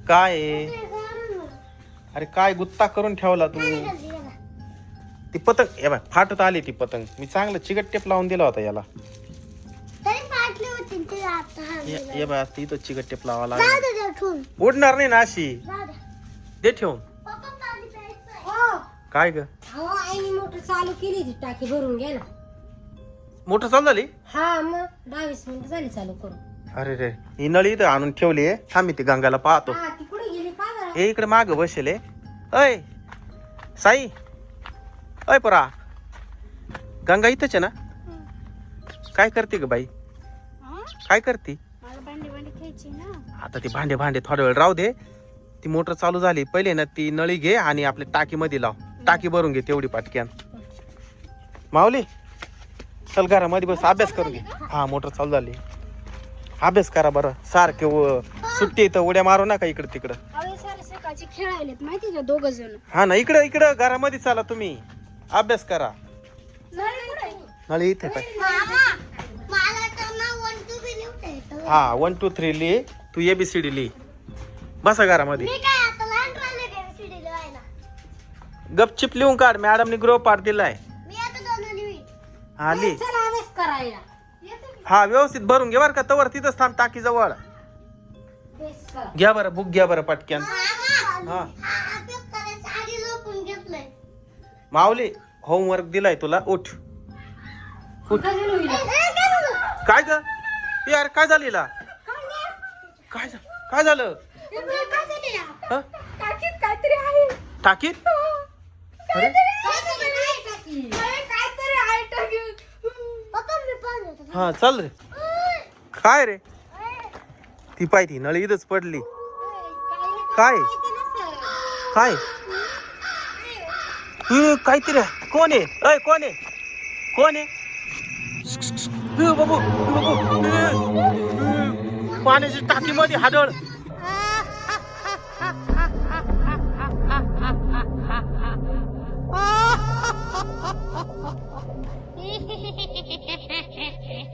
काय अरे काय गुत्ता करून ठेवला तू ती पतंग हे बघ फाटत आली ती पतंग मी चांगलं चिकट टेप लावून दिला होता याला ये बघ तिथं चिकट टेप लावायला उडणार नाही ना अशी दे ठेवून काय ग मोटर चालू केली ती टाकी भरून घ्या ना मोटर चालू झाली हा मग 20 मिनिटं झाली चालू करून अरे रे ही नळी इथं आणून ठेवली थांबी ती गंगाला पाहतो ती कुठे गेली काय हे इकडे माग बसेल अय साई अय परा गंगा इथंच आहे ना काय करते ग बाई काय करते आता ती भांडे भांडे थोडा वेळ राहू दे ती मोटर चालू झाली पहिले ना ती नळी घे आणि आपल्या टाकी मध्ये लाव टाकी भरून घे तेवढी पाटक्यान माऊली चल घरामध्ये बस अभ्यास करून घे हा मोटर चालू झाली अभ्यास करा बरं सारखे सुट्टी तर उड्या मारू नका इकडे तिकडं सकाळची खेळायलेत माहिती का दोघ जण हा ना इकडं इकडं घरामध्ये चाला तुम्ही अभ्यास करा नळी इथे पाय हा 1 2 3 लिही तू ABCD लिही बसा घरामध्ये गपचिप लिहून काढ मॅडमनी गृहपाठ दिलाय हा लिही चला अभ्यास करायला हा व्यवस्थित भरून घे बरं का तवर तिथंच थांब टाकी जवळ घ्या बरं बुक घ्या बरं पटक्यान हा माऊली होमवर्क दिलाय तुला उठ उठ काय ग यार काय झालं हिला? काय झालं हं? काहीतरी आहे टाकीत अरे हा चल रे काय रे ती पाय ती नळी इथंच पडली काय काय काहीतरी कोण आहे अय कोण आहे कोण आहे बाबू पाण्याची टाकी मध्ये हाडळ